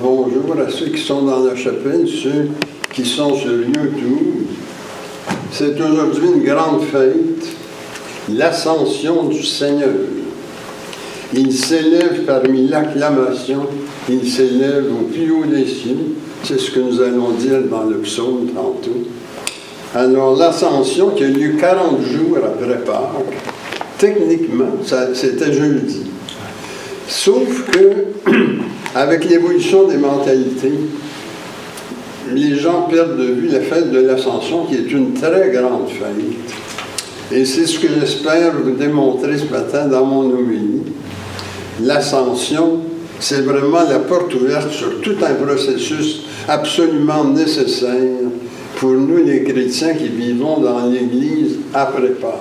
bonjour à ceux qui sont dans la chapelle, ceux qui sont sur YouTube. C'est aujourd'hui une grande fête, l'Ascension du Seigneur. Il s'élève parmi l'acclamation, il s'élève au plus haut des cieux. C'est ce que nous allons dire dans le psaume tantôt. Alors, l'Ascension qui a eu lieu 40 jours après Pâques, techniquement, c'était jeudi. Sauf que, avec l'évolution des mentalités, les gens perdent de vue la fête de l'Ascension, qui est une très grande fête. Et c'est ce que j'espère vous démontrer ce matin dans mon homélie. L'Ascension, c'est vraiment la porte ouverte sur tout un processus absolument nécessaire pour nous, les chrétiens qui vivons dans l'Église après Pâques,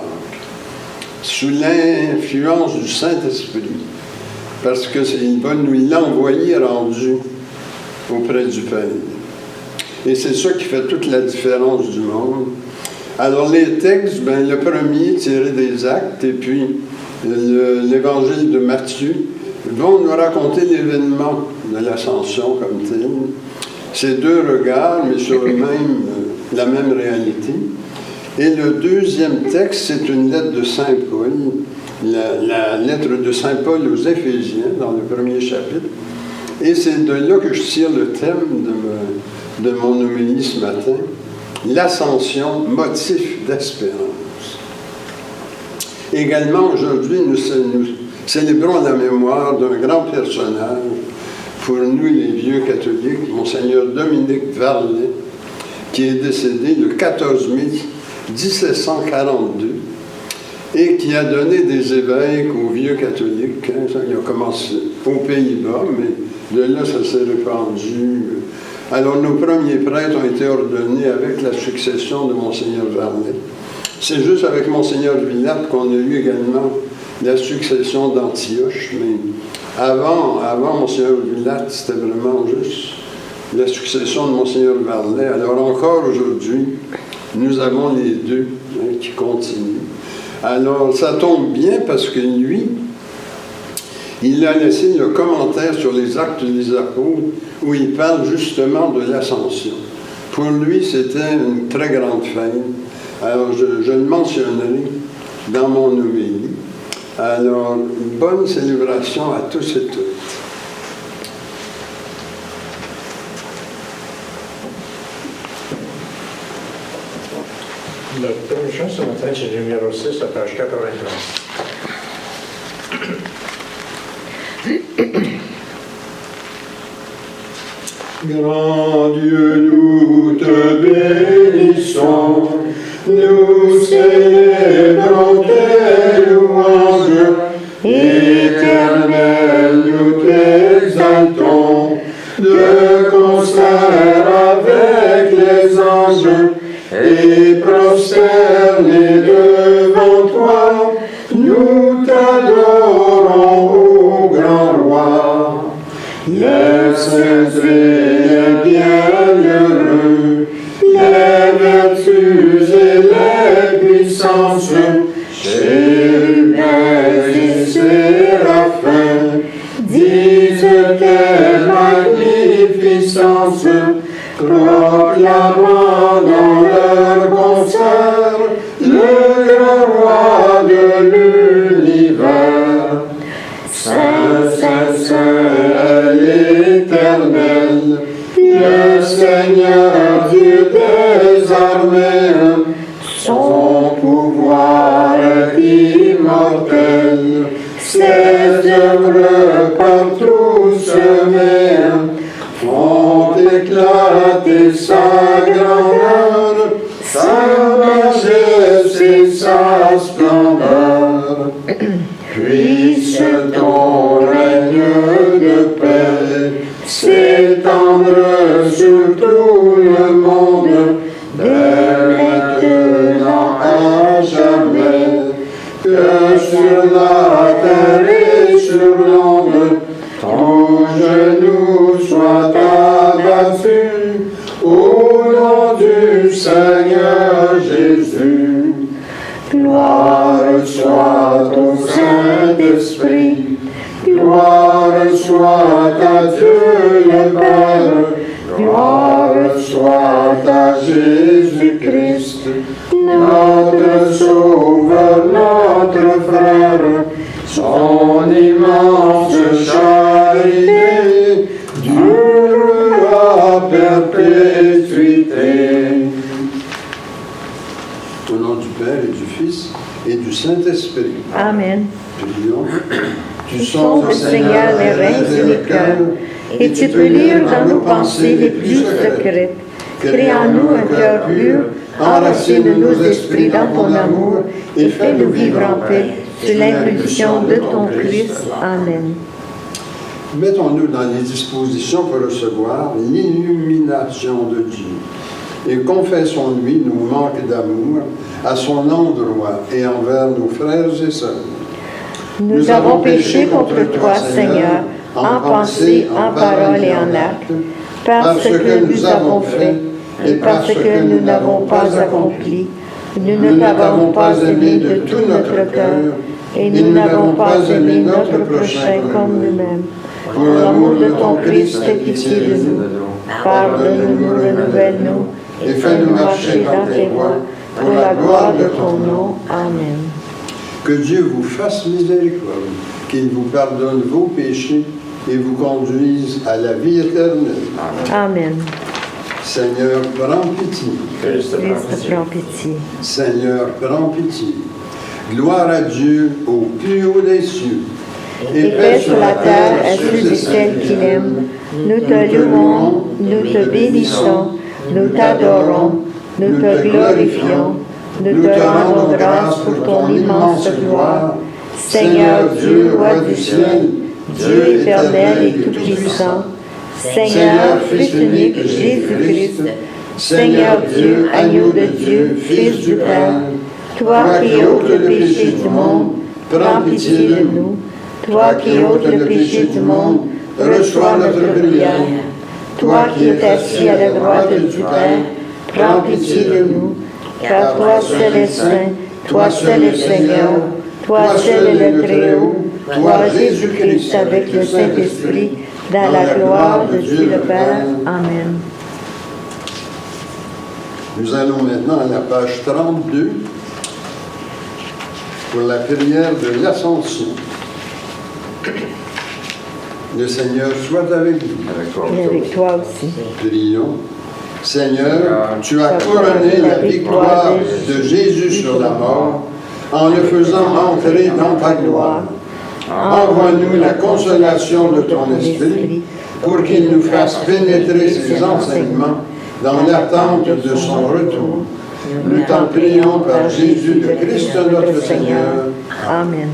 sous l'influence du Saint-Esprit, parce qu'il va nous l'envoyer rendu auprès du Père. Et c'est ça qui fait toute la différence du monde. Alors les textes, le premier tiré des Actes et puis l'Évangile de Matthieu vont nous raconter l'événement de l'Ascension comme tel. C'est deux regards, mais sur la même réalité. Et le deuxième texte, c'est une lettre de Saint Paul, la lettre de Saint Paul aux Éphésiens, dans le premier chapitre. Et c'est de là que je tire le thème de mon homélie ce matin, l'Ascension, motif d'espérance. Également, aujourd'hui, nous célébrons la mémoire d'un grand personnage pour nous, les vieux catholiques, Monseigneur Dominique Varlet, qui est décédé le 14 mai 1742 et qui a donné des évêques aux vieux catholiques. Il a commencé aux Pays-Bas, mais de là, ça s'est répandu. Alors, nos premiers prêtres ont été ordonnés avec la succession de Monseigneur Varlet. C'est juste avec Monseigneur Villatte qu'on a eu également la succession d'Antioche, mais avant Monseigneur Villatte, c'était vraiment juste la succession de Monseigneur Varlet. Alors, encore aujourd'hui, nous avons les deux qui continuent. Alors, ça tombe bien parce que lui, il a laissé le commentaire sur les Actes des Apôtres où il parle justement de l'Ascension. Pour lui, c'était une très grande fête. Alors, je le mentionnerai dans mon homélie. Alors, bonne célébration à tous et toutes. Le premier chant ce matin, c'est le numéro 6, à page 83. Grand Dieu, nous te bénissons, nous célébrons tes louanges, éternel, nous t'exaltons, de concert avec les anges, et prosternés devant toi, nous t'adorons, ô grand roi. Les saints et les bienheureux, les vertus et les puissances, chérubins et séraphins, disent tes magnificences, proclamant dans leur concert le grand roi de l'univers. Saint, Saint, Saint, l'Éternel, le Seigneur Dieu des armées, son pouvoir immortel, ses œuvres partout semées, font éclater sa grandeur, sa majesté, sa splendeur. Puisse ton règne de paix s'étendre sur tout le monde, dès maintenant à jamais, que sur la terre et sur l'onde, ton genou soit abattu, au nom du Seigneur Jésus. Gloire soit au Saint-Esprit, gloire soit à Dieu le Père, à Jésus-Christ, notre Sauveur, notre frère, son immense charité dure à perpétuité. Au nom du Père et du Fils et du Saint-Esprit. Amen. Prions. Tu Sonde, Seigneur, les reins et les cœurs, et tu peux lire dans nos pensées les plus secrètes. Crée en nous un cœur pur, enracine nos esprits dans ton amour, et fais-nous vivre en paix sous l'impulsion de ton Christ. Amen. Mettons-nous dans les dispositions pour recevoir l'illumination de Dieu et confessons-lui nos manques d'amour à son endroit et envers nos frères et sœurs. Nous avons péché contre toi, Seigneur, en pensée, en parole et en acte, parce que nous avons fait et parce que nous n'avons pas accompli. Nous ne t'avons pas aimé de tout notre cœur et nous n'avons pas aimé notre prochain comme nous-mêmes. Pour l'amour de ton Christ, aie pitié de nous. Pardonne-nous, renouvelle-nous et fais-nous marcher dans tes voies pour la gloire de ton nom. Amen. Que Dieu vous fasse miséricorde, qu'il vous pardonne vos péchés et vous conduise à la vie éternelle. Amen. Seigneur, prends pitié. Christ, prends pitié. Seigneur, prends pitié. Gloire à Dieu au plus haut des cieux. Et paix sur la terre à ceux et celles qui l'aiment. Nous te louons, nous te bénissons, nous t'adorons, nous te glorifions. Nous te rendons grâce pour ton immense gloire. Seigneur Dieu, roi du ciel, Dieu éternel et tout-puissant, Seigneur, Fils unique, Jésus-Christ, Seigneur Dieu, agneau de Dieu, Fils du Père, toi qui ôtes le péché du monde, prends pitié de nous. Toi qui ôtes le péché du monde, reçois notre prière. Toi qui es assis à la droite du Père, prends pitié de nous. Car toi seul es saint, toi seul es Seigneur, toi seul es le Très-Haut, toi Jésus-Christ avec le Saint-Esprit, dans la gloire de Dieu le Père. Amen. Nous allons maintenant à la page 32 pour la prière de l'Ascension. Le Seigneur soit avec vous. Et avec toi aussi. Prions. Seigneur, tu as couronné la victoire de Jésus sur la mort en le faisant entrer dans ta gloire. Envoie-nous la consolation de ton esprit pour qu'il nous fasse pénétrer ses enseignements dans l'attente de son retour. Nous t'en prions par Jésus le Christ notre Seigneur. Amen.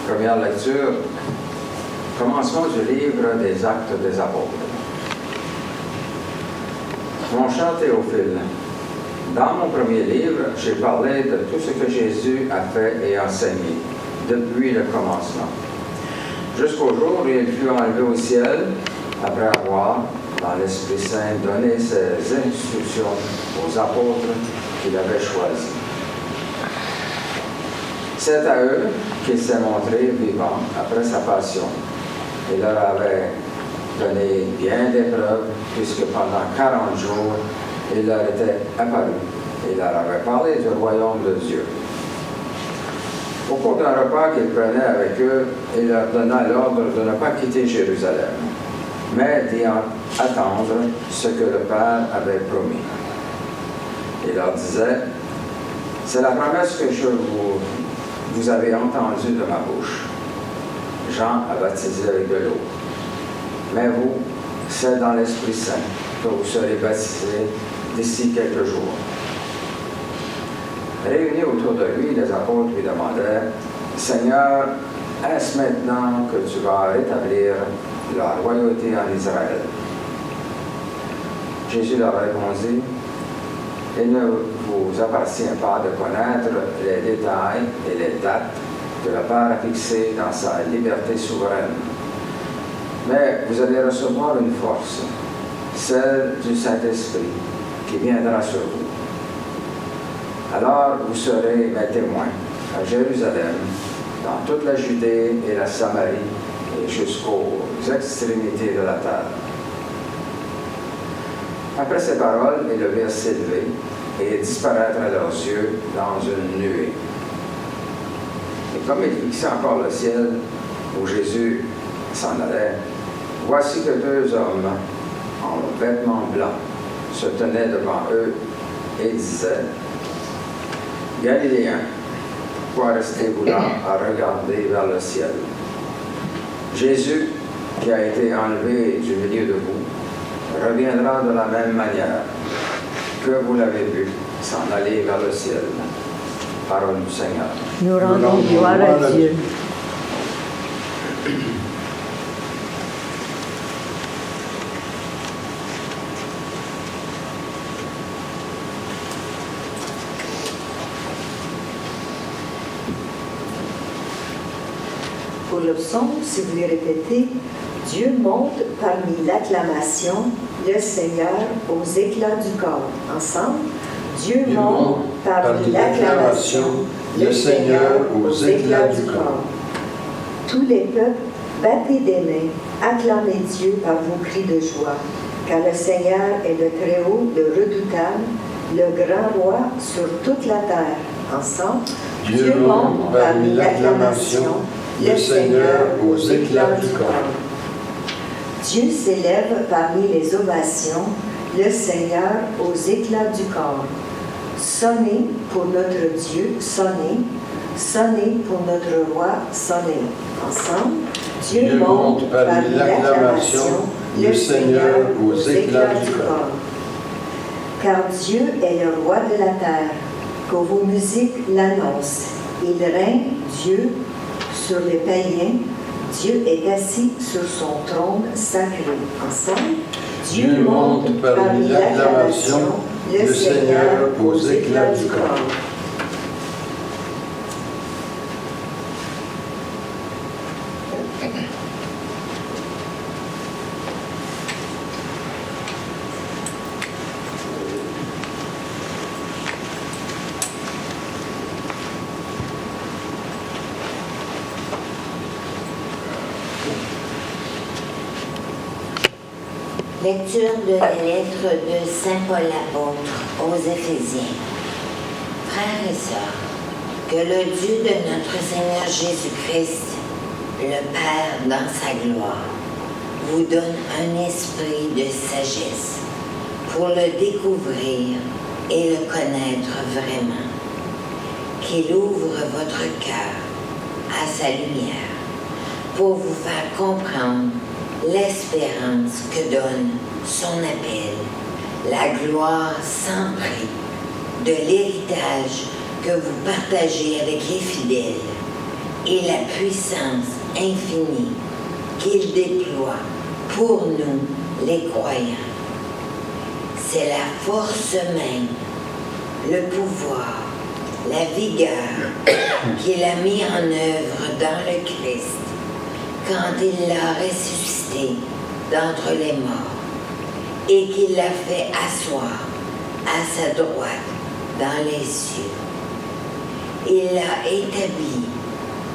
Première lecture, commencement du livre des Actes des Apôtres. Mon cher Théophile, dans mon premier livre, j'ai parlé de tout ce que Jésus a fait et enseigné depuis le commencement, jusqu'au jour où il fut enlevé au ciel, après avoir, dans l'Esprit Saint, donné ses instructions aux apôtres qu'il avait choisis. C'est à eux qu'il s'est montré vivant après sa passion. Il leur avait donné bien des preuves, puisque pendant 40 jours, il leur était apparu. Il leur avait parlé du royaume de Dieu. Au cours d'un repas qu'il prenait avec eux, il leur donna l'ordre de ne pas quitter Jérusalem, mais d'y attendre ce que le Père avait promis. Il leur disait, « C'est la promesse que vous avez entendue de ma bouche. Jean a baptisé avec de l'eau. Mais vous, c'est dans l'Esprit Saint que vous serez baptisés d'ici quelques jours. » Réunis autour de lui, les apôtres lui demandèrent, « Seigneur, est-ce maintenant que tu vas rétablir la royauté en Israël? » Jésus leur répondit, « Il ne vous appartient pas de connaître les détails et les dates que le Père a fixées dans sa liberté souveraine. Mais vous allez recevoir une force, celle du Saint-Esprit qui viendra sur vous. Alors vous serez mes témoins à Jérusalem, dans toute la Judée et la Samarie, et jusqu'aux extrémités de la terre. Après ces paroles, ils le virent s'élever et disparaître à leurs yeux dans une nuée. Et comme ils fixaient encore le ciel où Jésus s'en allait, voici que deux hommes en vêtements blancs se tenaient devant eux et disaient: Galiléens, pourquoi restez-vous là à regarder vers le ciel? Jésus, qui a été enlevé du milieu de vous, reviendra de la même manière que vous l'avez vu s'en aller vers le ciel. Parole du Seigneur. Nous rendons gloire à Dieu. Pour le psaume, si vous les répétez, Dieu monte parmi l'acclamation, le Seigneur aux éclats du corps. Ensemble, Dieu monte parmi l'acclamation, le Seigneur aux éclats du corps. Tous les peuples, battez des mains, acclamez Dieu par vos cris de joie, car le Seigneur est le Très-Haut, le Redoutable, le grand roi sur toute la terre. Ensemble, Dieu monte parmi l'acclamation, le Seigneur aux éclats du corps. Dieu s'élève parmi les ovations, le Seigneur aux éclats du corps. Sonnez pour notre Dieu, sonnez, sonnez pour notre roi, sonnez. Ensemble, Dieu monte parmi l'acclamation, le Seigneur aux éclats du corps. Car Dieu est le roi de la terre, que vos musiques l'annoncent. Il règne, Dieu, sur les païens. Dieu est assis sur son trône sacré. Ensemble, Dieu monte parmi l'acclamation, le Seigneur aux éclats du corps. Lecture de la lettre de Saint Paul l'apôtre aux Éphésiens. Frères et sœurs, que le Dieu de notre Seigneur Jésus-Christ, le Père dans sa gloire, vous donne un esprit de sagesse pour le découvrir et le connaître vraiment, qu'il ouvre votre cœur à sa lumière pour vous faire comprendre l'espérance que donne son appel, la gloire sans prix de l'héritage que vous partagez avec les fidèles et la puissance infinie qu'il déploie pour nous, les croyants. C'est la force même, le pouvoir, la vigueur qu'il a mis en œuvre dans le Christ quand il l'a ressuscité d'entre les morts et qu'il l'a fait asseoir à sa droite dans les cieux. Il l'a établi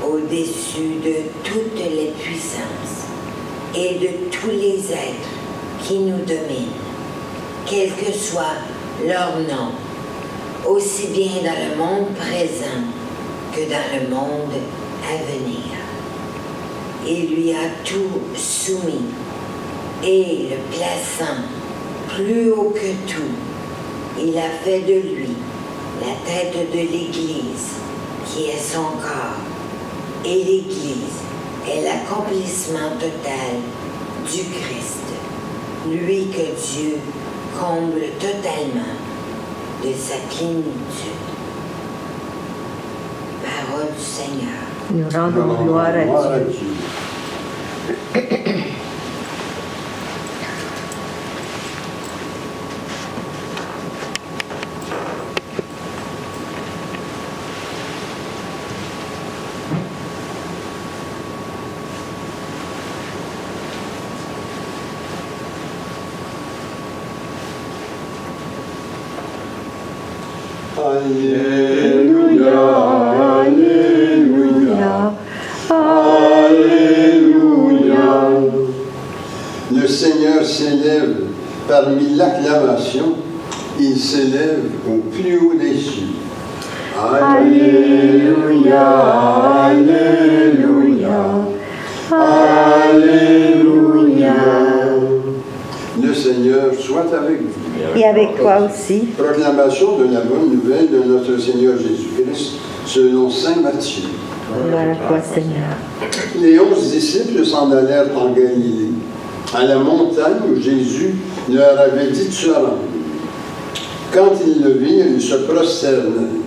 au-dessus de toutes les puissances et de tous les êtres qui nous dominent, quel que soit leur nom, aussi bien dans le monde présent que dans le monde à venir. Il lui a tout soumis et le plaçant plus haut que tout, il a fait de lui la tête de l'Église, qui est son corps, et l'Église est l'accomplissement total du Christ, lui que Dieu comble totalement de sa plénitude. Parole du Seigneur. Nous rendons gloire à Dieu. Alléluia, Alléluia, Alléluia. Le Seigneur s'élève parmi l'acclamation, il s'élève au plus haut des cieux. Alléluia, Alléluia, Alléluia. Le Seigneur soit avec vous. Et avec toi aussi. Proclamation de la bonne nouvelle de notre Seigneur Jésus-Christ selon saint Matthieu. Gloire à toi, Seigneur. Les 11 disciples s'en allèrent en Galilée, à la montagne où Jésus leur avait dit de se rendre. Quand ils le virent, ils se prosternèrent.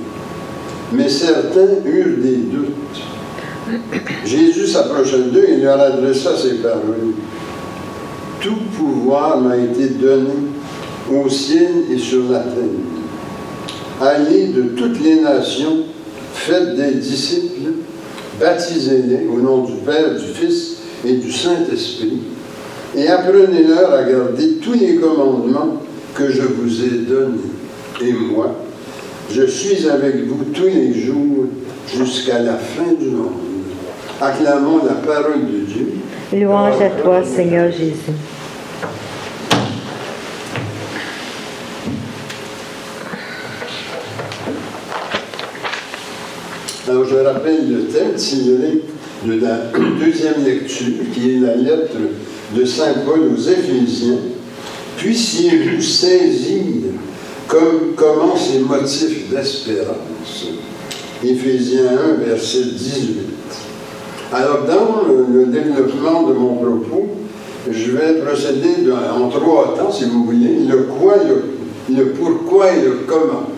Mais certains eurent des doutes. Jésus s'approcha d'eux et leur adressa ces paroles. Tout pouvoir m'a été donné au ciel et sur la terre. Allez de toutes les nations, faites des disciples, baptisez-les au nom du Père, du Fils et du Saint-Esprit, et apprenez-leur à garder tous les commandements que je vous ai donnés. Et moi, je suis avec vous tous les jours jusqu'à la fin du monde. Acclamons la parole de Dieu. Louange à toi, Seigneur Jésus. Alors, je rappelle le thème tiré de la deuxième lecture, qui est la lettre de saint Paul aux Éphésiens. Puissiez-vous saisir comment ces motifs d'espérance. Éphésiens 1, verset 18. Alors, dans le développement de mon propos, je vais procéder en 3 temps, si vous voulez, le quoi, le pourquoi et le comment.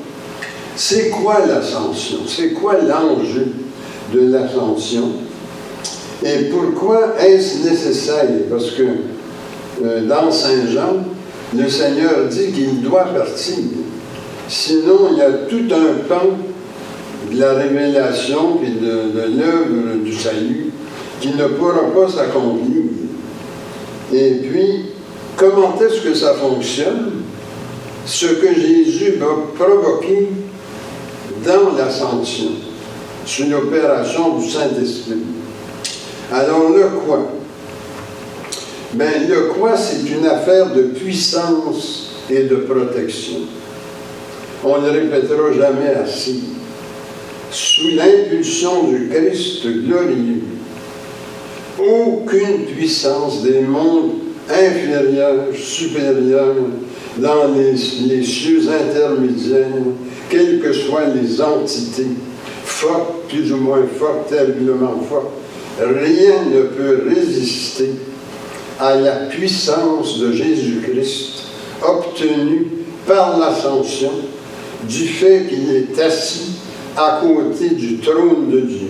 C'est quoi l'ascension? C'est quoi l'enjeu de l'ascension? Et pourquoi est-ce nécessaire? Parce que dans Saint Jean, le Seigneur dit qu'il doit partir. Sinon, il y a tout un pan de la révélation et de l'œuvre du salut qui ne pourra pas s'accomplir. Et puis, comment est-ce que ça fonctionne? Ce que Jésus va provoquer dans l'ascension, c'est une opération du Saint-Esprit. Alors, le quoi? Bien, le quoi, c'est une affaire de puissance et de protection. On ne le répétera jamais assez. Sous l'impulsion du Christ glorieux, aucune puissance des mondes inférieurs, supérieurs, dans les cieux intermédiaires, quelles que soient les entités, fortes, plus ou moins fortes, terriblement fortes, rien ne peut résister à la puissance de Jésus-Christ obtenue par l'ascension, du fait qu'il est assis à côté du trône de Dieu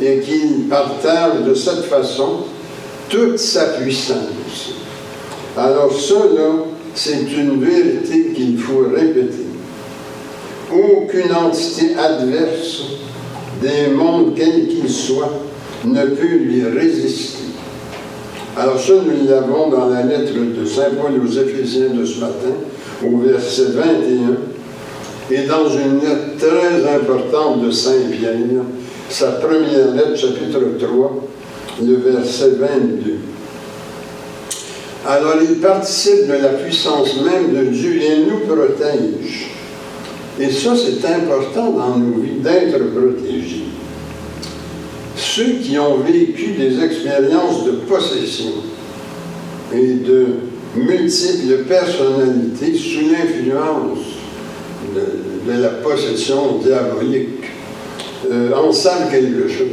et qu'il partage de cette façon toute sa puissance. Alors ça, là, c'est une vérité qu'il faut répéter. Aucune entité adverse des mondes, quels qu'ils soient, ne peut lui résister. Alors ça, nous l'avons dans la lettre de saint Paul aux Éphésiens de ce matin, au verset 21, et dans une lettre très importante de saint Pierre, sa première lettre, chapitre 3, le verset 22. Alors, il participe de la puissance même de Dieu et nous protège. Et ça, c'est important dans nos vies, d'être protégés. Ceux qui ont vécu des expériences de possession et de multiples personnalités sous l'influence de la possession diabolique en savent quelque chose.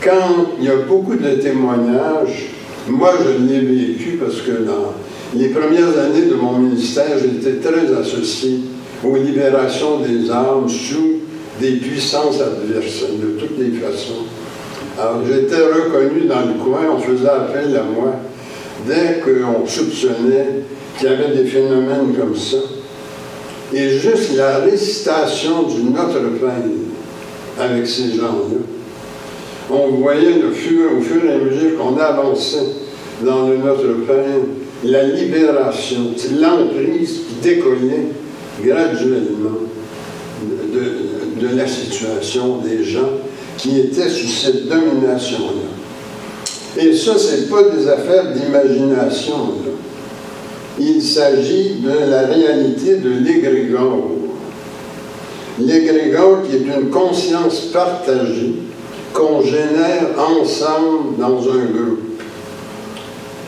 Quand il y a beaucoup de témoignages, moi je l'ai vécu parce que dans les premières années de mon ministère, j'étais très associé aux libérations des âmes sous des puissances adverses, de toutes les façons. Alors j'étais reconnu dans le coin, on faisait appel à moi dès qu'on soupçonnait qu'il y avait des phénomènes comme ça. Et juste la récitation du Notre Père avec ces gens-là, on voyait au fur et à mesure qu'on avançait dans le Notre Père, la libération, l'emprise qui décollait graduellement. de la situation des gens qui étaient sous cette domination-là. Et ça, ce n'est pas des affaires d'imagination, là. Il s'agit de la réalité de l'égrégore. L'égrégore qui est une conscience partagée qu'on génère ensemble dans un groupe.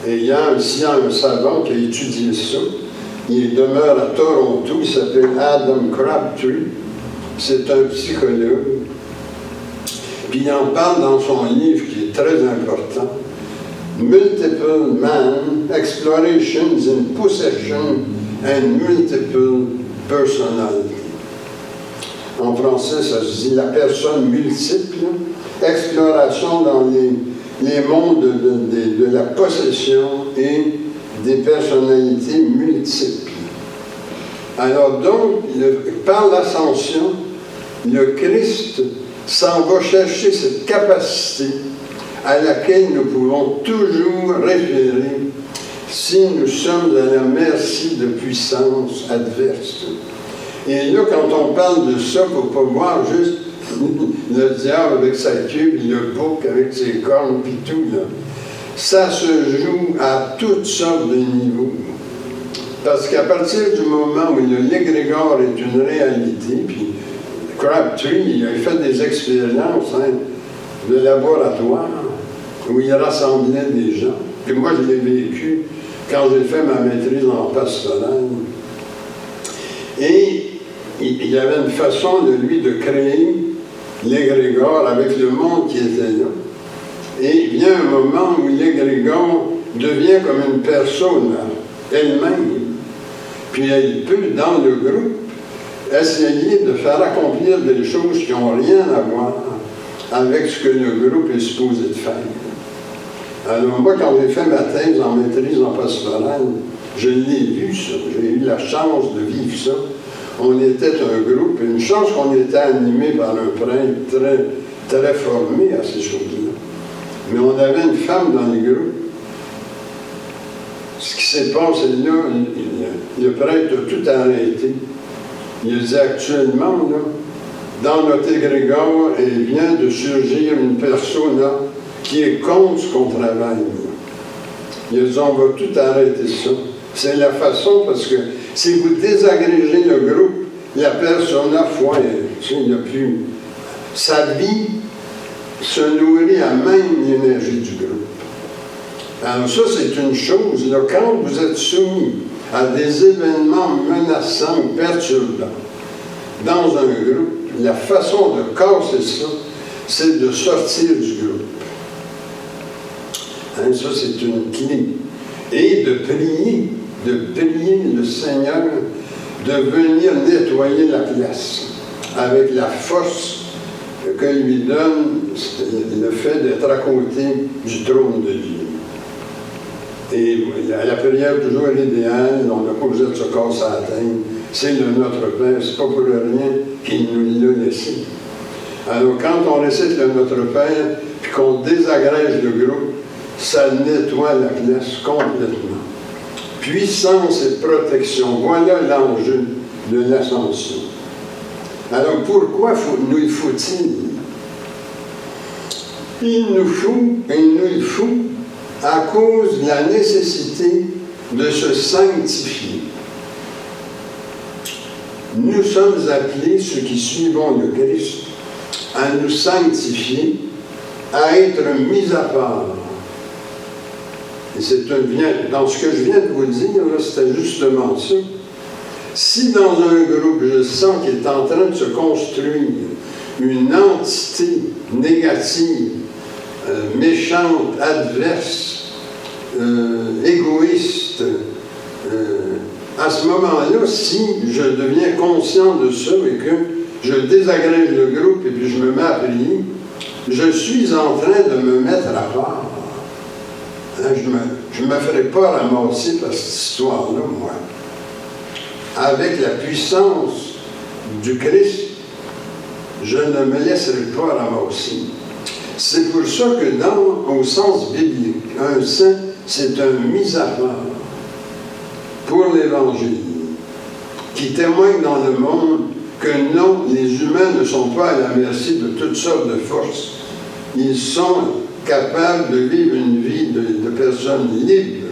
Et il y a ici un savant qui a étudié ça. Il demeure à Toronto, il s'appelle Adam Crabtree. C'est un psychologue. Puis il en parle dans son livre qui est très important. Multiple Man, Explorations in Possession and Multiple Personality. En français, ça se dit la personne multiple, exploration dans les mondes de la possession et des personnalités multiples. Alors donc, par l'ascension, le Christ s'en va chercher cette capacité à laquelle nous pouvons toujours référer si nous sommes à la merci de puissances adverses. Et là, quand on parle de ça, il ne faut pas voir juste le diable avec sa queue, puis le bouc avec ses cornes, puis tout, là. Ça se joue à toutes sortes de niveaux. Parce qu'à partir du moment où l'égrégore est une réalité, puis Crabtree, il a fait des expériences de laboratoire où il rassemblait des gens. Et moi, je l'ai vécu quand j'ai fait ma maîtrise en pastoral. Et il y avait une façon de lui de créer l'égrégore avec le monde qui était là. Et il vient un moment où l'égrégore devient comme une personne elle-même. Puis elle peut, dans le groupe, essayer de faire accomplir des choses qui n'ont rien à voir avec ce que le groupe est supposé de faire. Alors moi, quand j'ai fait ma thèse en maîtrise en pastoral, je l'ai vu ça, j'ai eu la chance de vivre ça. On était un groupe, une chance qu'on était animé par un prêtre très, très formé à ces choses-là. Mais on avait une femme dans le groupe. Ce qui s'est passé là, le prêtre a tout arrêté. Il a dit actuellement, là, dans notre égrégore, il vient de surgir une personne là, qui est contre ce qu'on travaille. Il a dit, on va tout arrêter ça. C'est la façon, parce que si vous désagrégez le groupe, la personne a foire. Tu sais, il n'y a plus. Sa vie se nourrit à même l'énergie du groupe. Alors ça, c'est une chose. Là, quand vous êtes soumis à des événements menaçants ou perturbants dans un groupe, la façon de casser ça, c'est de sortir du groupe. Hein, ça, c'est une clé. Et de prier le Seigneur de venir nettoyer la place avec la force que lui donne le fait d'être à côté du trône de Dieu. Et la prière toujours l'idéal, on n'a pas besoin de se casser la tête. C'est le Notre Père, c'est pas pour rien qu'il nous l'a laissé. Alors quand on récite le Notre Père, puis qu'on désagrège le groupe, ça nettoie la place complètement. Puissance et protection, voilà l'enjeu de l'ascension. Alors pourquoi nous faut-il? Il nous faut à cause de la nécessité de se sanctifier. Nous sommes appelés, ceux qui suivons le Christ, à nous sanctifier, à être mis à part. Et dans ce que je viens de vous dire, c'était justement ça. Si dans un groupe, je sens qu'il est en train de se construire une entité négative, méchante, adverse, égoïste, à ce moment-là, si je deviens conscient de ça et que je désagrège le groupe et puis je me mets à prier, je suis en train de me mettre à part. Hein, je ne me ferai pas ramasser par cette histoire-là, moi. Avec la puissance du Christ, je ne me laisserai pas ramasser. C'est pour ça que au sens biblique, un saint, c'est un mis à part pour l'Évangile, qui témoigne dans le monde que non, les humains ne sont pas à la merci de toutes sortes de forces. Ils sont capables de vivre une vie de personnes libres.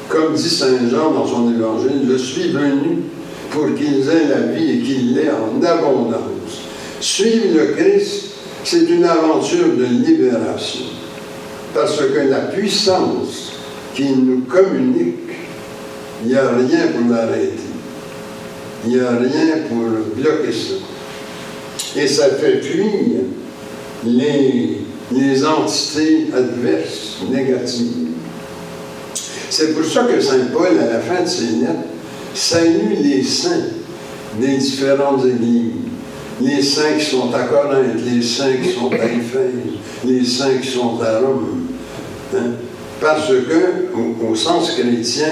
Comme dit Saint Jean dans son évangile, « Je suis venu pour qu'ils aient la vie et qu'ils l'aient en abondance. » Suivre le Christ, c'est une aventure de libération. Parce que la puissance qu'il nous communique, il n'y a rien pour l'arrêter. Il n'y a rien pour bloquer ça. Et ça fait fuir les entités adverses, négatives. C'est pour ça que Saint Paul, à la fin de ses lettres, salue les saints des différentes églises. Les saints qui sont à Corinthe, les saints qui sont à Éphèse, les saints qui sont à Rome. Hein? Parce que, au sens chrétien,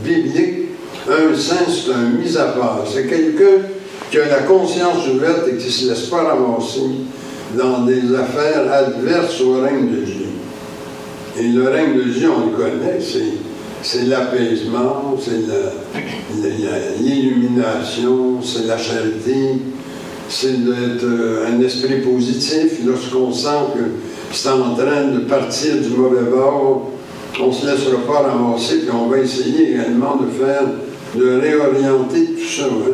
biblique, un saint, c'est un mis à part. C'est quelqu'un qui a la conscience ouverte et qui ne se laisse pas ramasser dans des affaires adverses au règne de Dieu. Et le règne de Dieu, on le connaît, c'est l'apaisement, c'est l'illumination, c'est la charité, c'est d'être un esprit positif. Lorsqu'on sent que c'est en train de partir du mauvais bord, on ne se laissera pas ramasser, puis on va essayer également de réorienter tout ça. Hein?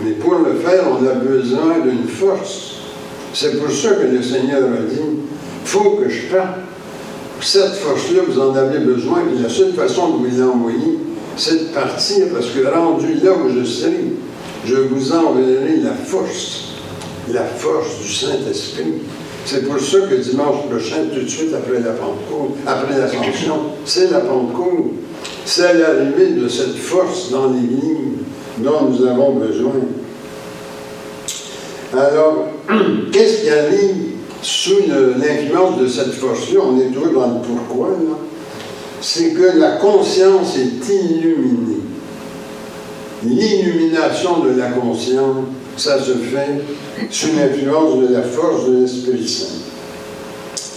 Mais pour le faire, on a besoin d'une force. C'est pour ça que le Seigneur a dit, il faut que je parte. Cette force-là, vous en avez besoin, et la seule façon de vous l'envoyer, c'est de partir, parce que rendu là où je serai, je vous enverrai la force du Saint-Esprit. C'est pour ça que dimanche prochain, tout de suite après la Pentecôte, après l'Ascension, c'est la Pentecôte. C'est l'arrivée de cette force dans l'Église dont nous avons besoin. Alors, qu'est-ce qui arrive sous l'influence de cette force-là? On est toujours dans le pourquoi, là. C'est que la conscience est illuminée. L'illumination de la conscience, ça se fait sous l'influence de la force de l'Esprit Saint.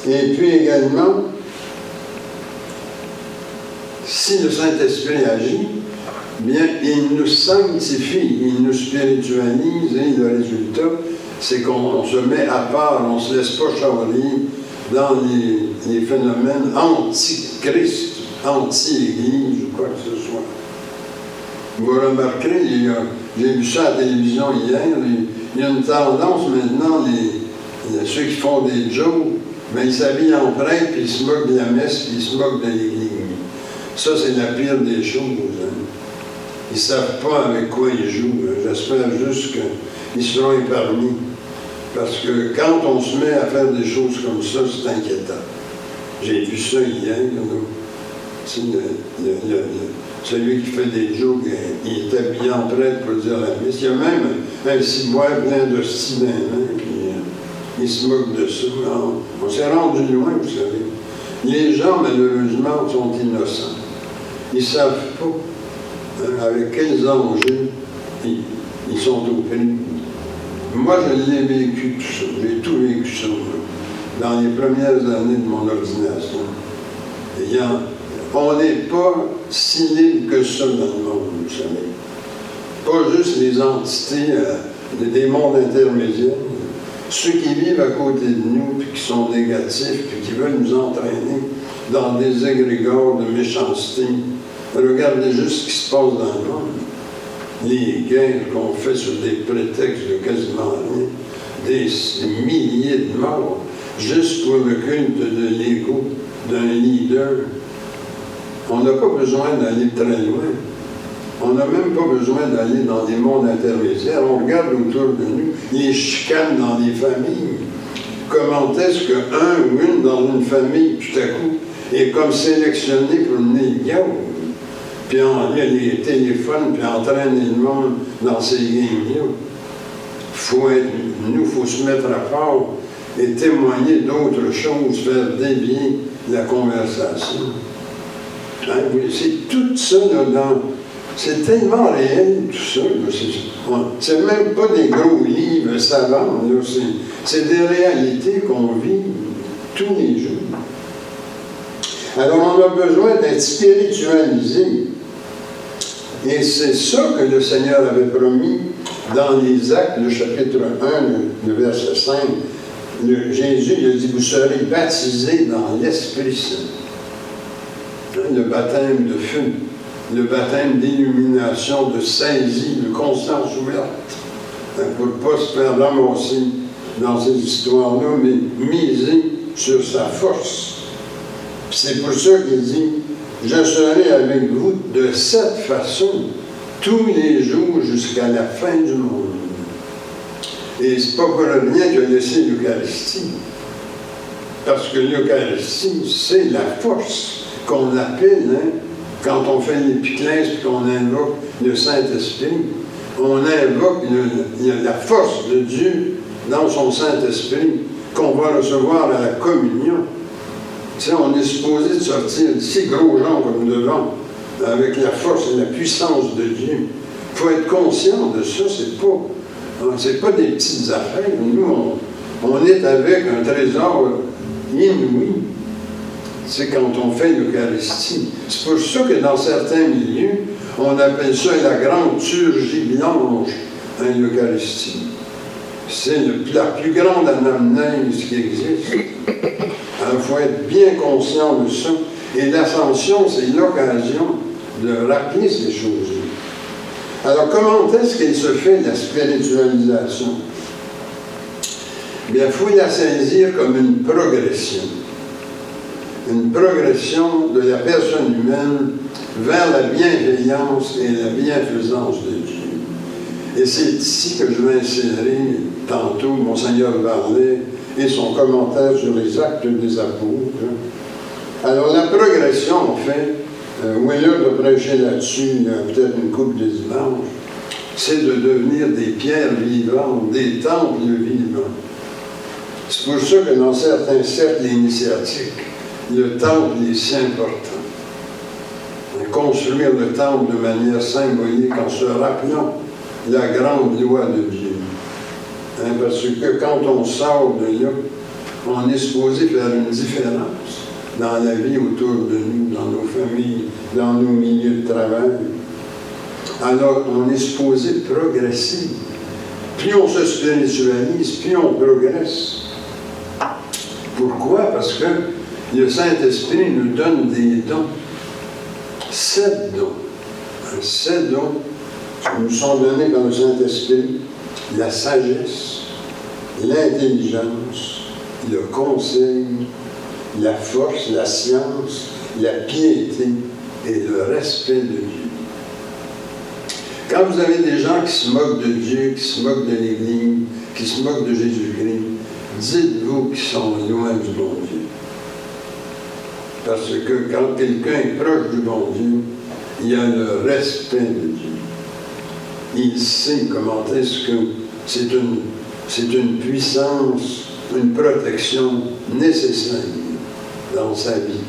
Et puis également, si le Saint-Esprit agit, bien, il nous sanctifie, il nous spiritualise, et le résultat, c'est qu'on se met à part, on ne se laisse pas charrier dans les phénomènes anti-Christ, anti-Église, ou quoi que ce soit. Vous remarquerez, j'ai vu ça à la télévision hier, il y a une tendance maintenant, ceux qui font des jokes, ben, ils s'habillent en prêtre, puis ils se moquent de la messe, puis ils se moquent de l'Église. Ça, c'est la pire des choses. Hein. Ils ne savent pas avec quoi ils jouent. J'espère juste qu'ils seront épargnés. Parce que quand on se met à faire des choses comme ça, c'est inquiétant. J'ai vu ça hier. Celui qui fait des jokes, il est habillé en prêtre pour dire la messe. Il y a même un ciboire plein de style, puis il se moque de ça. On s'est rendu loin, vous savez. Les gens, malheureusement, sont innocents. Ils ne savent pas avec quels enjeux ils sont au prix. Moi, je l'ai vécu tout ça. J'ai tout vécu ça, dans les premières années de mon ordination. On n'est pas si libre que ça dans le monde, vous savez. Pas juste les entités des mondes intermédiaires. Ceux qui vivent à côté de nous, puis qui sont négatifs, puis qui veulent nous entraîner dans des égrégores de méchanceté. Regardez juste ce qui se passe dans le monde. Les guerres qu'on fait sur des prétextes de quasiment rien, des milliers de morts, juste pour le culte de l'ego d'un leader. On n'a pas besoin d'aller très loin. On n'a même pas besoin d'aller dans des mondes intermédiaires. On regarde autour de nous les chicanes dans les familles. Comment est-ce qu'un ou une dans une famille, tout à coup, est comme sélectionné pour mener le gars? Puis il y a les téléphones, puis entraîner le monde dans ces games-là. Il faut se mettre à part et témoigner d'autres choses, faire dévier la conversation. Hein, c'est tout ça là-dedans. C'est tellement réel, tout ça. C'est même pas des gros livres savants. C'est des réalités qu'on vit tous les jours. Alors, on a besoin d'être spiritualisé Et c'est ça que le Seigneur avait promis dans les Actes, le chapitre 1, le verset 5. Jésus il a dit, vous serez baptisés dans l'Esprit Saint. Le baptême de feu, le baptême d'illumination, de saisie, de conscience ouverte, pour ne pas se faire ramasser dans ces histoires-là, mais miser sur sa force. C'est pour ça qu'il dit, je serai avec vous de cette façon tous les jours jusqu'à la fin du monde. Et c'est pas pour rien qu'il a laissé l'Eucharistie. Parce que l'Eucharistie, c'est la force qu'on appelle, quand on fait l'épiclèse et qu'on invoque le Saint-Esprit. On invoque la force de Dieu dans son Saint-Esprit qu'on va recevoir à la communion. Tu sais, on est supposé de sortir de ces gros gens comme devant, avec la force et la puissance de Dieu. Il faut être conscient de ça, c'est pas des petites affaires. Nous, on est avec un trésor inouï. C'est quand on fait l'Eucharistie. C'est pour ça que dans certains milieux, on appelle ça la grande surgie blanche, l'Eucharistie. C'est la plus grande anamnèse qui existe. Alors, il faut être bien conscient de ça. Et l'ascension, c'est l'occasion de rappeler ces choses-là. Alors, comment est-ce qu'elle se fait, la spiritualisation? Bien, il faut la saisir comme une progression. Une progression de la personne humaine vers la bienveillance et la bienfaisance de Dieu. Et c'est ici que je vais insérer tantôt Monseigneur Varlet et son commentaire sur les actes des apôtres. Alors, la progression, en fait, Wheeler de prêcher là-dessus il y a peut-être une couple de dimanches, c'est de devenir des pierres vivantes, des temples vivants. C'est pour ça que dans certains cercles initiatiques, le temple est si important. Construire le temple de manière symbolique en se rappelant la grande loi de Dieu. Parce que quand on sort de là, on est supposé faire une différence dans la vie autour de nous, dans nos familles, dans nos milieux de travail. Alors, on est supposé progresser. Plus on se spiritualise, plus on progresse. Pourquoi? Parce que le Saint-Esprit nous donne des dons. 7 dons. 7 dons nous sont donnés par le Saint-Esprit. La sagesse, l'intelligence, le conseil, la force, la science, la piété et le respect de Dieu. Quand vous avez des gens qui se moquent de Dieu, qui se moquent de l'Église, qui se moquent de Jésus-Christ, dites-vous qu'ils sont loin du bon Dieu. Parce que quand quelqu'un est proche du bon Dieu, il y a le respect de Dieu. Il sait comment est-ce que c'est une puissance, une protection nécessaire dans sa vie.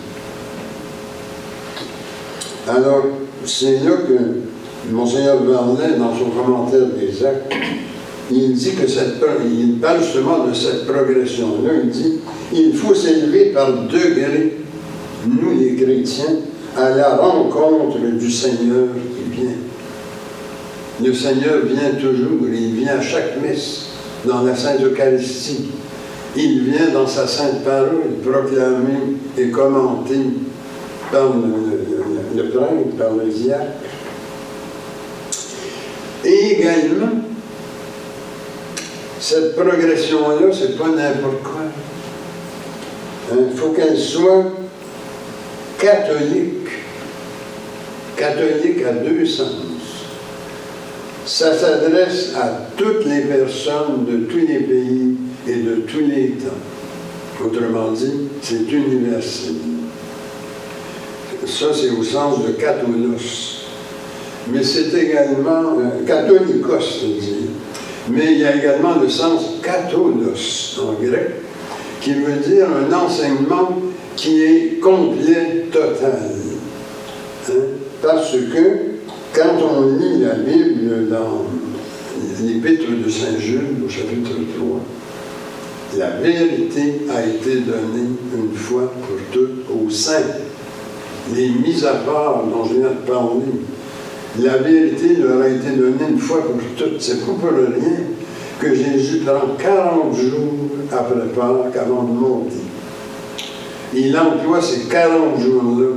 Alors, c'est là que Monseigneur Varlet, dans son commentaire des actes, il dit que il parle justement de cette progression-là. Il dit, il faut s'élever par degrés, nous les chrétiens, à la rencontre du Seigneur qui vient. Le Seigneur vient toujours, il vient à chaque messe, dans la Sainte Eucharistie. Il vient dans sa Sainte Parole, proclamée et commentée par le prêtre, par le diacre. Et également, cette progression-là, c'est pas n'importe quoi. Il faut qu'elle soit catholique. Catholique à 2 sens. Ça s'adresse à toutes les personnes de tous les pays et de tous les temps. Autrement dit, c'est universel. Ça, c'est au sens de katholos. Mais c'est également catholikos, c'est-à-dire. Mais il y a également le sens katholos en grec, qui veut dire un enseignement qui est complet, total. Parce que quand on lit la Bible dans l'Épître de Saint Jude, au chapitre 3, la vérité a été donnée une fois pour toutes aux saints. Les mises à part dont je viens de parler, La vérité leur a été donnée une fois pour toutes. C'est pas pour rien que Jésus prend 40 jours après Pâques avant de monter. Il emploie ces 40 jours-là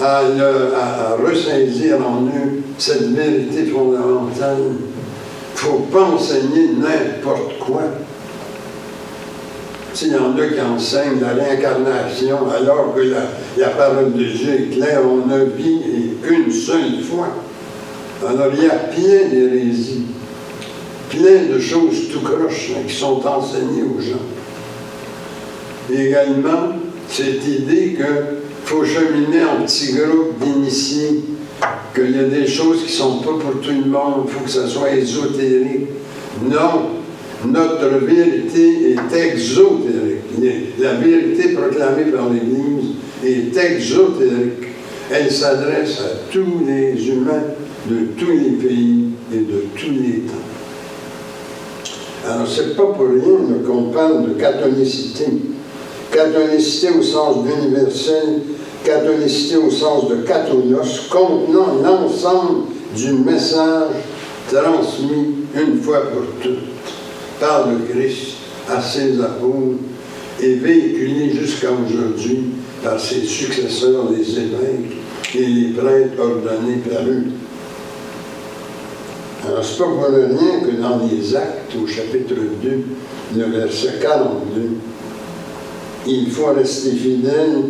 à ressaisir en eux cette vérité fondamentale. Il ne faut pas enseigner n'importe quoi. S'il y en a qui enseignent la réincarnation alors que la parole de Dieu est claire, on ne vit qu'une seule fois. Alors il y a plein d'hérésies, plein de choses tout croches qui sont enseignées aux gens. Et également, cette idée qu'il faut cheminer en petits groupes d'initiés, qu'il y a des choses qui ne sont pas pour tout le monde, il faut que ça soit ésotérique. Non, notre vérité est exotérique. La vérité proclamée par l'Église est exotérique. Elle s'adresse à tous les humains de tous les pays et de tous les temps. Alors, c'est pas pour rien qu'on parle de catholicité. Catholicité au sens d'universel, catholicité au sens de catholos, contenant l'ensemble du message transmis une fois pour toutes par le Christ à ses apôtres et véhiculé jusqu'à aujourd'hui par ses successeurs, les évêques et les prêtres ordonnés par eux. Alors, c'est pas pour rien que dans les Actes, au chapitre 2, le verset 42, il faut rester fidèle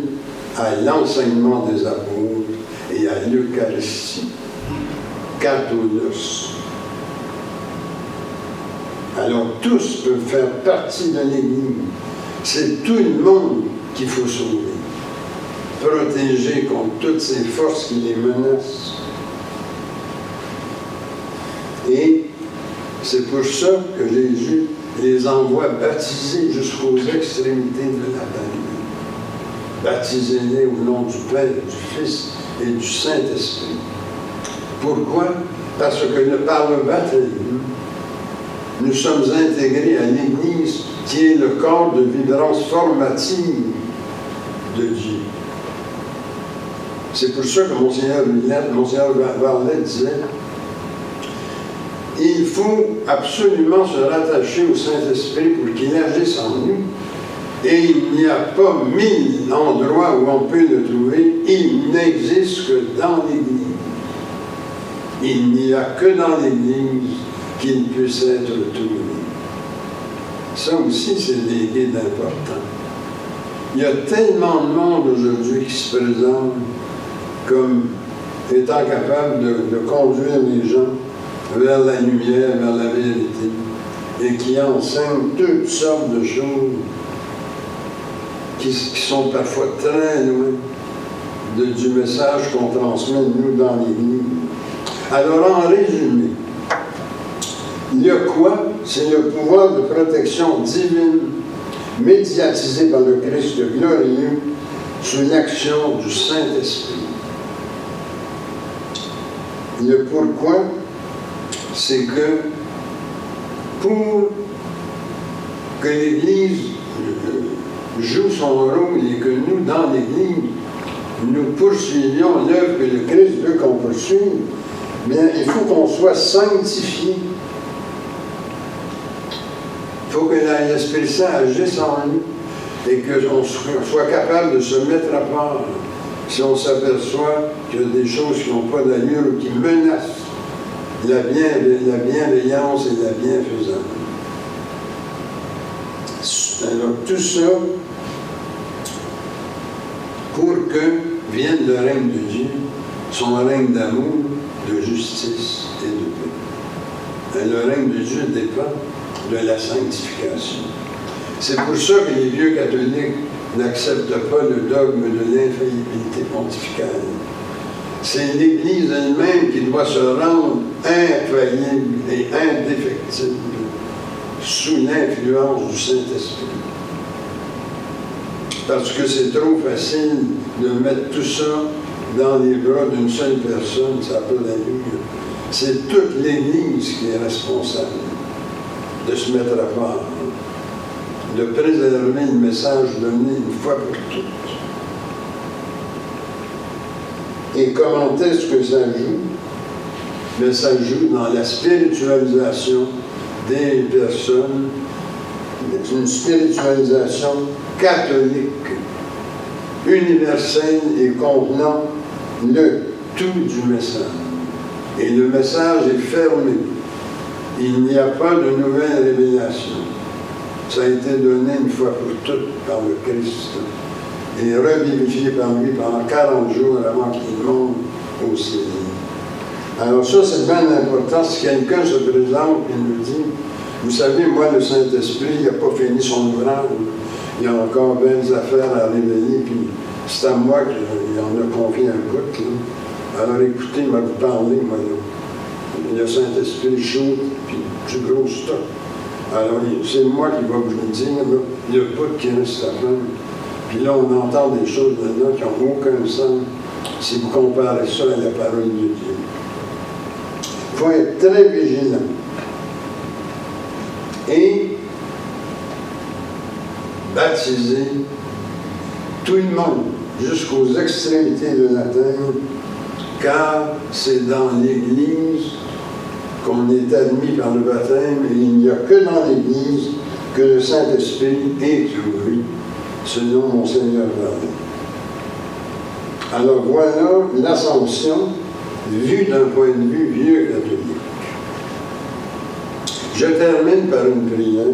à l'enseignement des apôtres et à l'Eucharistie. Catholos. Alors, tous peuvent faire partie de l'Église. C'est tout le monde qu'il faut sauver, protéger contre toutes ces forces qui les menacent. Et c'est pour ça que Jésus les envoie baptiser jusqu'aux extrémités de la terre. Baptisez-les au nom du Père, du Fils et du Saint-Esprit. Pourquoi? Parce que par le baptême, nous sommes intégrés à l'Église qui est le corps de vibrance formative de Dieu. C'est pour ça que Monseigneur Varlet disait: il faut absolument se rattacher au Saint-Esprit pour qu'il agisse en nous. Et il n'y a pas 1000 endroits où on peut le trouver. Il n'existe que dans l'Église. Il n'y a que dans l'Église qu'il puisse être trouvé. Ça aussi, c'est des guides importants. Il y a tellement de monde aujourd'hui qui se présente comme étant capable de conduire les gens vers la lumière, vers la vérité, et qui enseignent toutes sortes de choses qui sont parfois très loin du message qu'on transmet, nous, dans l'Église. Alors, en résumé, il y a quoi? C'est le pouvoir de protection divine médiatisé par le Christ glorieux sous l'action du Saint-Esprit. Le pourquoi, c'est que pour que l'Église joue son rôle et que nous, dans l'Église, nous poursuivions l'œuvre que le Christ veut qu'on poursuive, bien, il faut qu'on soit sanctifié. Il faut que l'Esprit Saint agisse en nous et qu'on soit capable de se mettre à part si on s'aperçoit qu'il y a des choses qui n'ont pas d'allure ou qui menacent la bienveillance et la bienfaisance. Alors, tout ça pour que vienne le règne de Dieu, son règne d'amour, de justice et de paix. Et le règne de Dieu dépend de la sanctification. C'est pour ça que les vieux catholiques n'acceptent pas le dogme de l'infaillibilité pontificale. C'est l'Église elle-même qui doit se rendre infaillible et indéfectible sous l'influence du Saint-Esprit. Parce que c'est trop facile de mettre tout ça dans les bras d'une seule personne, ça n'a pas d'allure. C'est toute l'Église qui est responsable de se mettre à part, de préserver le message donné une fois pour toutes. Et comment est-ce que ça joue? mais ça joue dans la spiritualisation des personnes, une spiritualisation catholique, universelle et contenant le tout du message. Et le message est fermé. Il n'y a pas de nouvelle révélation. Ça a été donné une fois pour toutes par le Christ et revivifié par lui pendant 40 jours avant qu'il monte au ciel. Alors ça, c'est bien important. Si quelqu'un se présente et nous dit, vous savez, moi, le Saint-Esprit, il n'a pas fini son ouvrage, il y a encore bien des affaires à révéler, puis c'est à moi qu'il en a confié un bout. Là. Alors écoutez, il m'a vous parlé, moi, là. Le Saint-Esprit chaud, puis du gros stock. Alors, c'est moi qui vais vous le dire, là, le bout qui reste à faire. Puis là, on entend des choses là qui n'ont aucun sens si vous comparez ça à la parole de Dieu. Il faut être très vigilant. Et baptiser tout le monde jusqu'aux extrémités de la terre, car c'est dans l'Église qu'on est admis par le baptême, et il n'y a que dans l'Église que le Saint-Esprit est trouvé, selon Monseigneur Verdun. Alors voilà l'Assomption vue d'un point de vue vieux catholique. Je termine par une prière.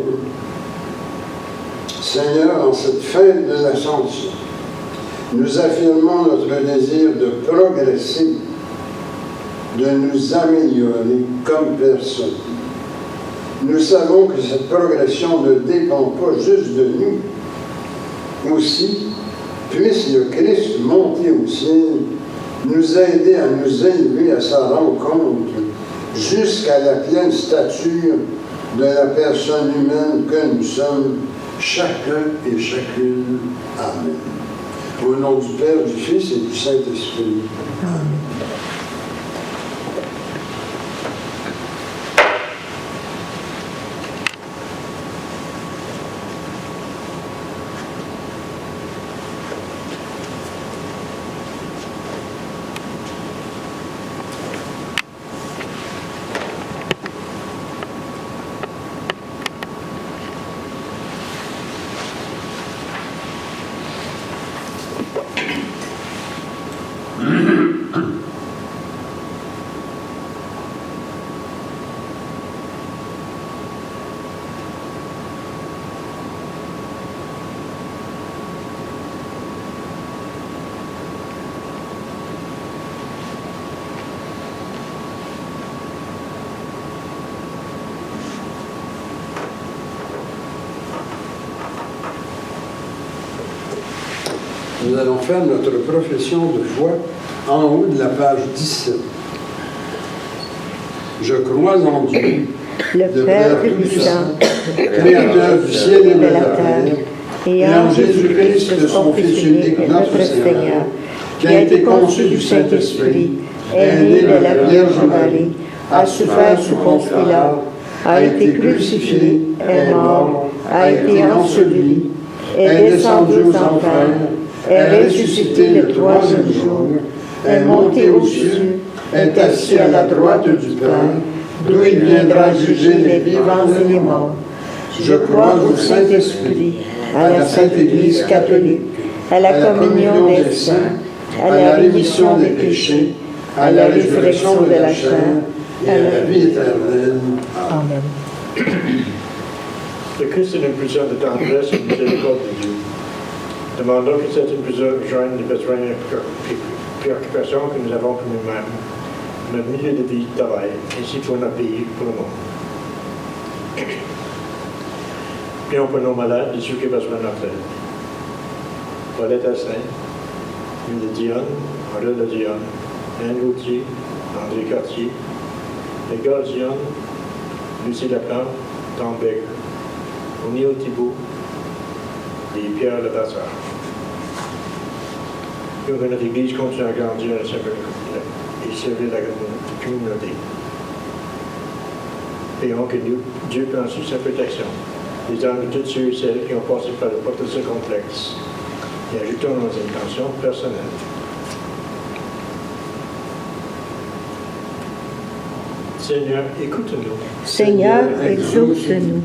Seigneur, en cette fête de l'Assomption, nous affirmons notre désir de progresser, de nous améliorer comme personne. Nous savons que cette progression ne dépend pas juste de nous. Aussi, puisse le Christ monter au ciel, nous aider à nous élever à sa rencontre jusqu'à la pleine stature de la personne humaine que nous sommes, chacun et chacune. Amen. Au nom du Père, du Fils et du Saint-Esprit. Amen. Nous allons faire notre profession de foi en haut de la page 17. Je crois en Dieu, le Père Tout-Puissant, Créateur du ciel et de la terre, et en Jésus-Christ, son Fils unique, notre Seigneur, qui a été conçu du Saint-Esprit, est né de la Vierge Marie, a souffert sous Ponce Pilate, a été crucifié, est mort, a été enseveli, est descendu aux enfers, est ressuscité le troisième jour, est monté aux cieux, est assis à la droite du Père, d'où il viendra juger les vivants et les morts. Je crois au Saint-Esprit, à la Sainte Église catholique, à la communion des saints, à la rémission des péchés, à la résurrection de la chair, et à la vie éternelle. Amen. Le Christ est une impulsion de tendresse et de miséricorde de Dieu. Demandons que cette impulsion rejoigne les besoins et préoccupations que nous avons pour nous-mêmes, notre milieu de vie, de travail, ainsi pour notre pays, pour le monde. Prions pour nos malades et ceux qui ont besoin de notre aide. Paulette Asselin, Mille Dionne, André de Dionne, Anne Gauthier, André Cartier, Edgar Dionne, Lucie Laplante, Tom Baker, O'Neill Thibault et Pierre Levasseur. Prions que notre Église continue à grandir et servir la communauté. Prions que Dieu prenne sous sa protection les âmes de tous ceux et celles qui ont passé par le porte de ce complexe et ajoutons nos intentions personnelles. Seigneur, écoute-nous. Seigneur, exauce-nous.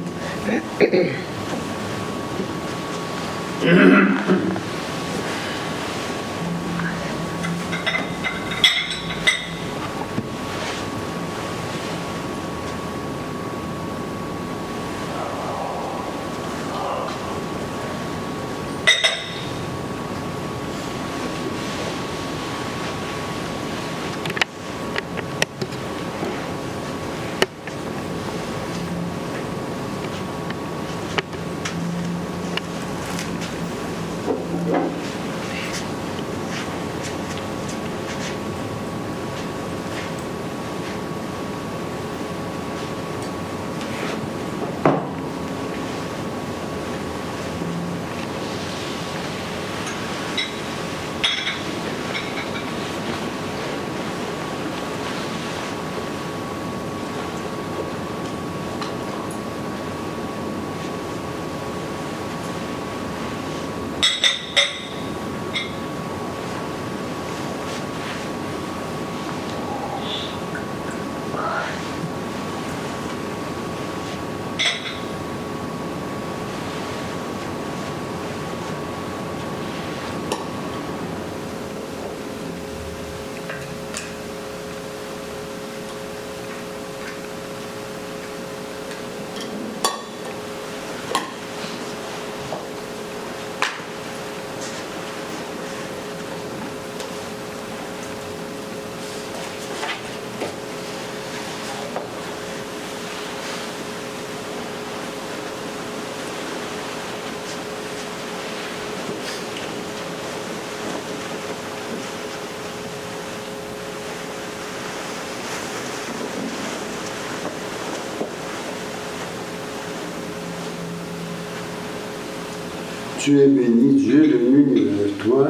Tu es béni, Dieu de l'univers, toi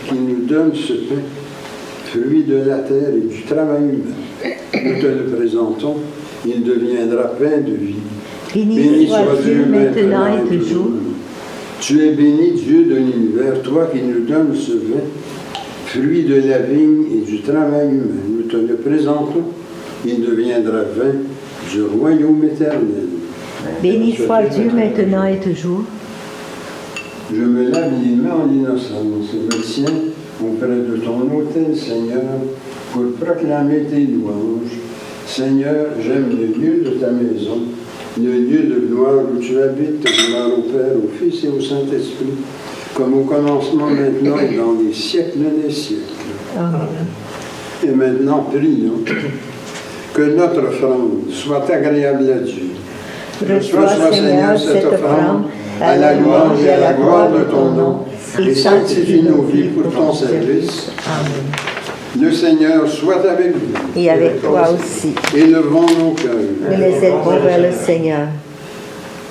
qui nous donnes ce pain, fruit de la terre et du travail humain. Nous te le présentons, il deviendra pain de vie. Béni soit Dieu maintenant et toujours. Tu es béni, Dieu de l'univers, toi qui nous donnes ce vin, fruit de la vigne et du travail humain. Nous te le présentons, il deviendra vin du royaume éternel. Béni soit Dieu maintenant et toujours. Je me lave les mains en innocence, me tiens auprès de ton autel, Seigneur, pour proclamer tes louanges. Seigneur, j'aime le lieu de ta maison, le lieu de gloire où tu habites, gloire au Père, au Fils et au Saint-Esprit, comme au commencement, maintenant et dans les siècles des siècles. Amen. Et maintenant, prions que notre offrande soit agréable à Dieu. Reçois, Seigneur, cette offrande à la louange et à la gloire de ton nom, et sanctifie nos vies pour ton service. Amen. Le Seigneur soit avec vous. Et avec toi aussi. Élevons nos cœurs. Nous les élevons vers le Seigneur.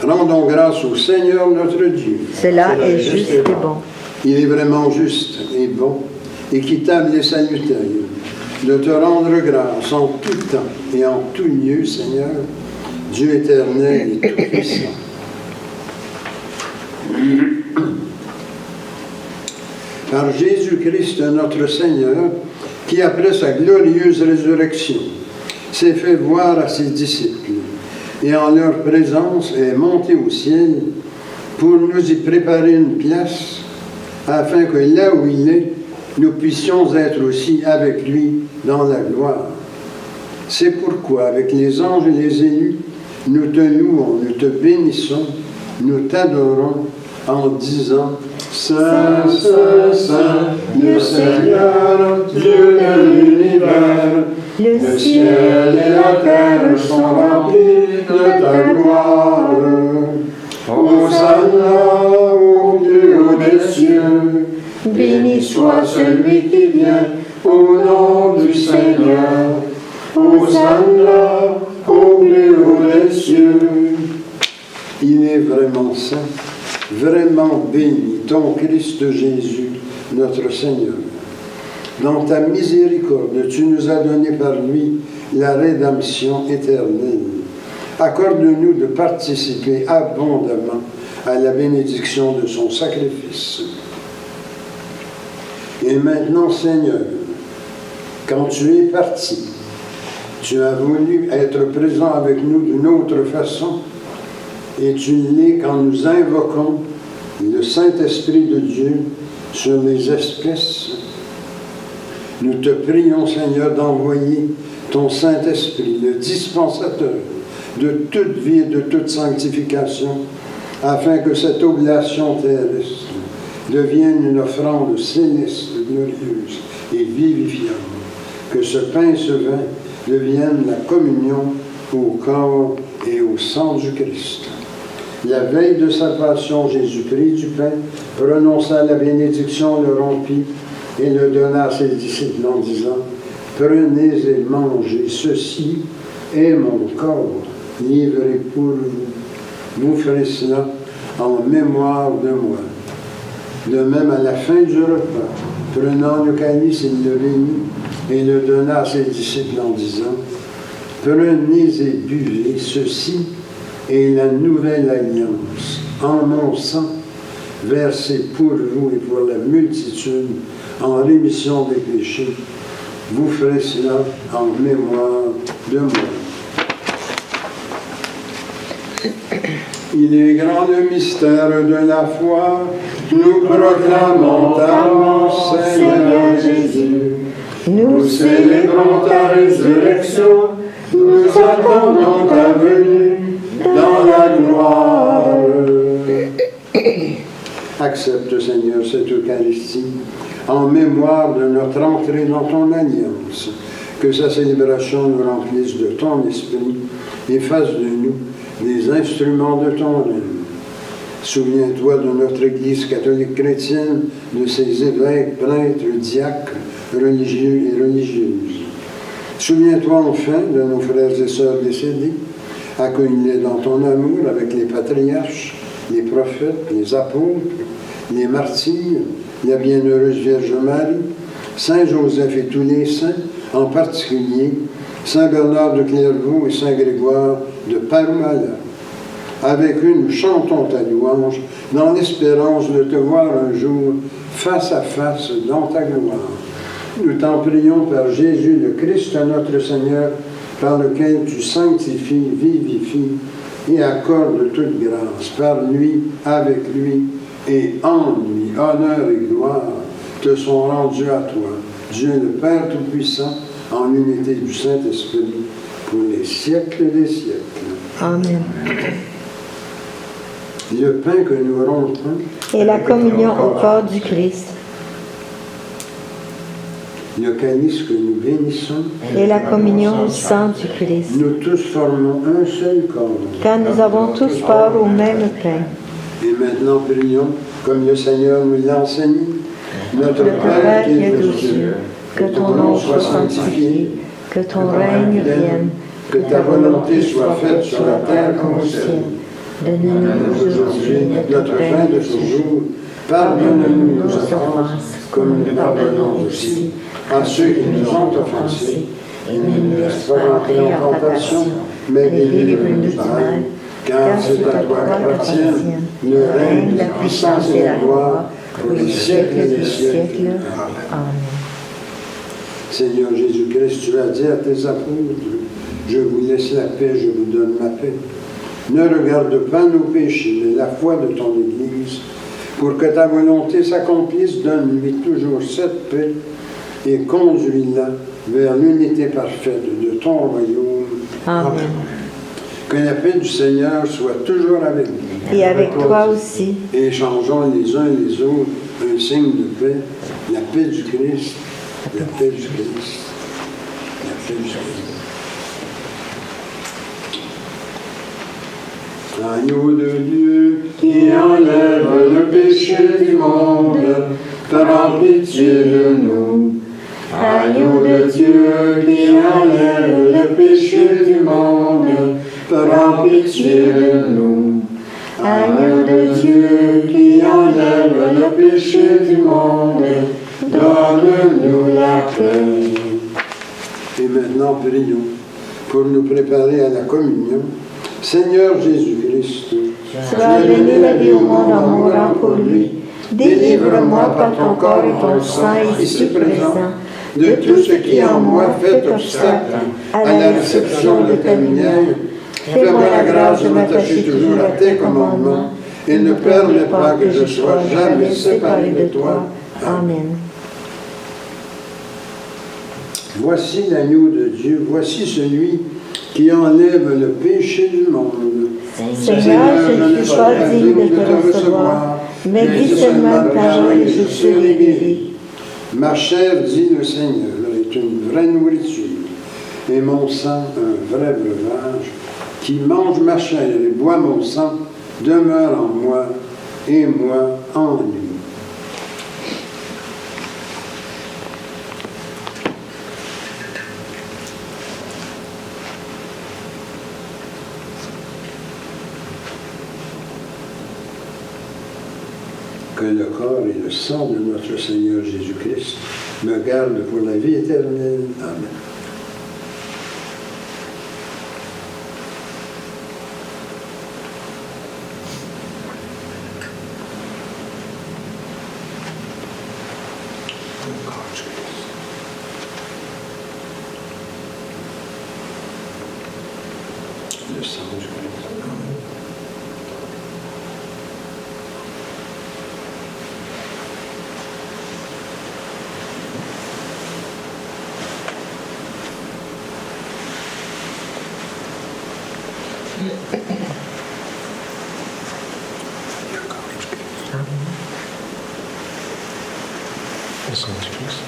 Rendons grâce au Seigneur notre Dieu. Cela est juste et bon. Il est vraiment juste et bon, équitable et salutaire, de te rendre grâce en tout temps et en tout lieu, Seigneur, Dieu éternel et tout-puissant. Par Jésus-Christ, notre Seigneur, qui après sa glorieuse résurrection s'est fait voir à ses disciples et en leur présence est monté au ciel pour nous y préparer une place afin que là où il est, nous puissions être aussi avec lui dans la gloire. C'est pourquoi, avec les anges et les élus, nous te louons, nous te bénissons, nous t'adorons en disant « Saint, Saint, Saint, le Seigneur, Dieu de l'univers, le ciel et la terre sont remplis de ta gloire. Hosanna au plus haut des cieux, béni soit celui qui vient au nom du Seigneur. Hosanna au plus haut des cieux. » Il est vraiment saint, vraiment béni, ton Christ Jésus, notre Seigneur. Dans ta miséricorde, tu nous as donné par lui la rédemption éternelle. Accorde-nous de participer abondamment à la bénédiction de son sacrifice. Et maintenant, Seigneur, quand tu es parti, Tu as voulu être présent avec nous d'une autre façon, et tu l'es quand nous invoquons le Saint-Esprit de Dieu sur les espèces. Nous te prions, Seigneur, d'envoyer ton Saint-Esprit, le dispensateur de toute vie et de toute sanctification, afin que cette oblation terrestre devienne une offrande céleste, glorieuse et vivifiante, que ce pain et ce vin deviennent la communion au corps et au sang du Christ. La veille de sa passion, Jésus prit du pain, prononça la bénédiction, le rompit et le donna à ses disciples en disant, « Prenez et mangez, ceci est mon corps livré pour vous. Vous ferez cela en mémoire de moi. » De même, à la fin du repas, prenant le calice, il le bénit et le donna à ses disciples en disant, « Prenez et buvez, ceci est la nouvelle alliance en mon sang, versé pour vous et pour la multitude en rémission des péchés. Vous ferez cela en mémoire de moi. » Il est grand le mystère de la foi, nous proclamons ta mort, Seigneur Jésus. Nous célébrons ta résurrection, nous attendons ta venue dans la gloire. Accepte, Seigneur, cette Eucharistie en mémoire de notre entrée dans ton alliance. Que sa célébration nous remplisse de ton esprit et fasse de nous des instruments de ton règne. Souviens-toi de notre Église catholique chrétienne, de ses évêques, prêtres, diacres, religieux et religieuses. Souviens-toi enfin de nos frères et sœurs décédés, accueille-les dans ton amour avec les patriarches, les prophètes, les apôtres, les martyrs, la bienheureuse Vierge Marie, Saint Joseph et tous les saints, en particulier Saint Bernard de Clairvaux et Saint Grégoire de Parumala. Avec eux, nous chantons ta louange dans l'espérance de te voir un jour face à face dans ta gloire. Nous t'en prions par Jésus le Christ, notre Seigneur, par lequel tu sanctifies, vivifies et accordes toute grâce. Par lui, avec lui et en lui, honneur et gloire te sont rendus à toi, Dieu le Père Tout-Puissant, en unité du Saint-Esprit, pour les siècles des siècles. Amen. Le pain que nous rompons Et la communion au corps du Christ. Le calice que nous bénissons, Et la communion au sang du Christ. nous tous formons un seul corps. Car nous avons tous part au même pain. Et maintenant, prions, comme le Seigneur nous l'a enseigné. Notre Père qui es aux cieux, que ton nom soit sanctifié, que ton règne vienne, que ta volonté soit faite sur la terre comme au ciel. Donne-nous aujourd'hui notre pain de ce jour. Pardonne-nous nos offenses, comme nous pardonnons aussi à ceux qui nous ont offensés. Et ne nous laisse pas entrer en tentation, mais délivre-nous du mal. Car c'est à toi qu'appartiennent le règne, la puissance et la gloire pour les siècles des siècles. Amen. Seigneur Jésus-Christ, tu as dit à tes apôtres, je vous laisse la paix, je vous donne ma paix. Ne regarde pas nos péchés, mais la foi de ton Église. Pour que ta volonté s'accomplisse, donne-lui toujours cette paix et conduis-la vers l'unité parfaite de ton royaume. Amen. Que la paix du Seigneur soit toujours avec nous. Et avec toi aussi. Et échangeons les uns les autres un signe de paix, la paix du Christ, la paix du Christ, la paix du Christ. Agneau de Dieu qui enlève le péché du monde, prends pitié de nous. Agneau de Dieu qui enlève le péché du monde, prends pitié de nous. Agneau de Dieu qui enlève le péché du monde, donne-nous la paix. Et maintenant, prions pour nous préparer à la communion. Seigneur Jésus-Christ, Tu as donné la vie au monde en mourant pour lui. Délivre-moi par ton corps et ton sang ici présent, de tout ce qui en moi fait obstacle à la réception de ta lumière. Fais-moi la grâce de m'attacher toujours à tes commandements et ne permets pas que je sois jamais séparé de toi. Amen. Voici l'agneau de Dieu, voici celui qui enlève le péché du monde. Seigneur, je ne suis pas digne de te recevoir, mais dis seulement une parole et je serai guéri. Ma chair, dit le Seigneur, est une vraie nourriture, et mon sang un vrai breuvage. Qui mange ma chair et boit mon sang demeure en moi, et moi en lui. Que le corps et le sang de notre Seigneur Jésus-Christ me gardent pour la vie éternelle. Amen. Le sang du Christ. Le sang du Christ.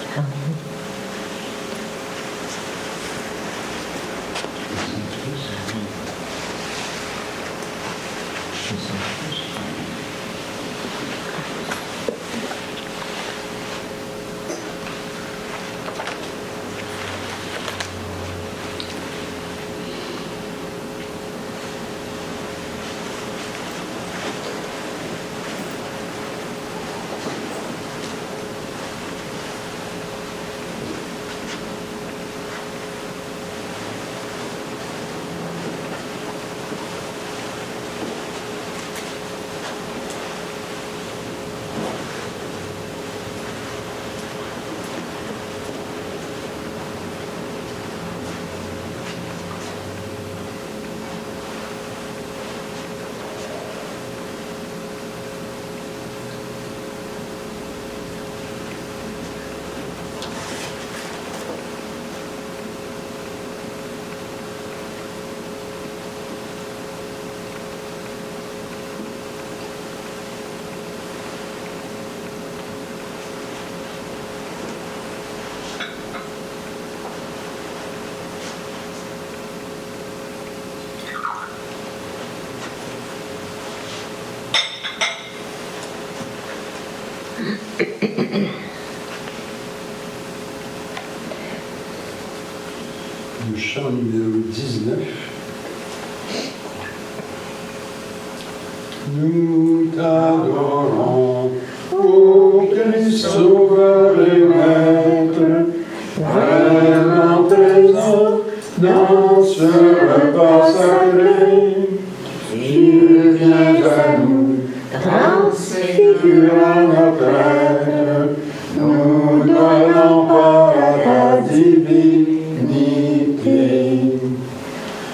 Le chant numéro 19. Nous t'adorons, ô Christ sauveur et maître, vraiment présent dans ce repas sacré. Tu viens à nous, transfigurant notre être, nous donnons part à ta divinité.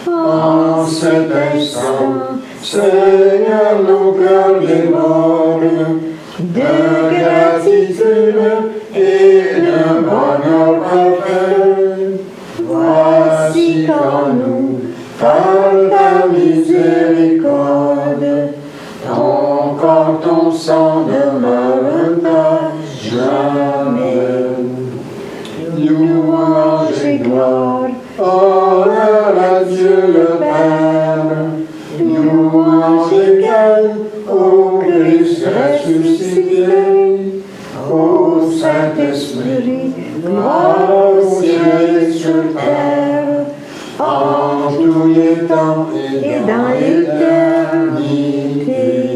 En cet instant, Seigneur, nos cœurs débordent de gratitude et d'un bonheur parfait. Voici qu'en nous, par ta miséricorde, ton corps, ton sang demeurent à jamais. Louange et gloire, honneur à Dieu le Père. Louange égale au Christ ressuscité, au Saint-Esprit, gloire au ciel et sur terre, en tous les temps et dans l'éternité.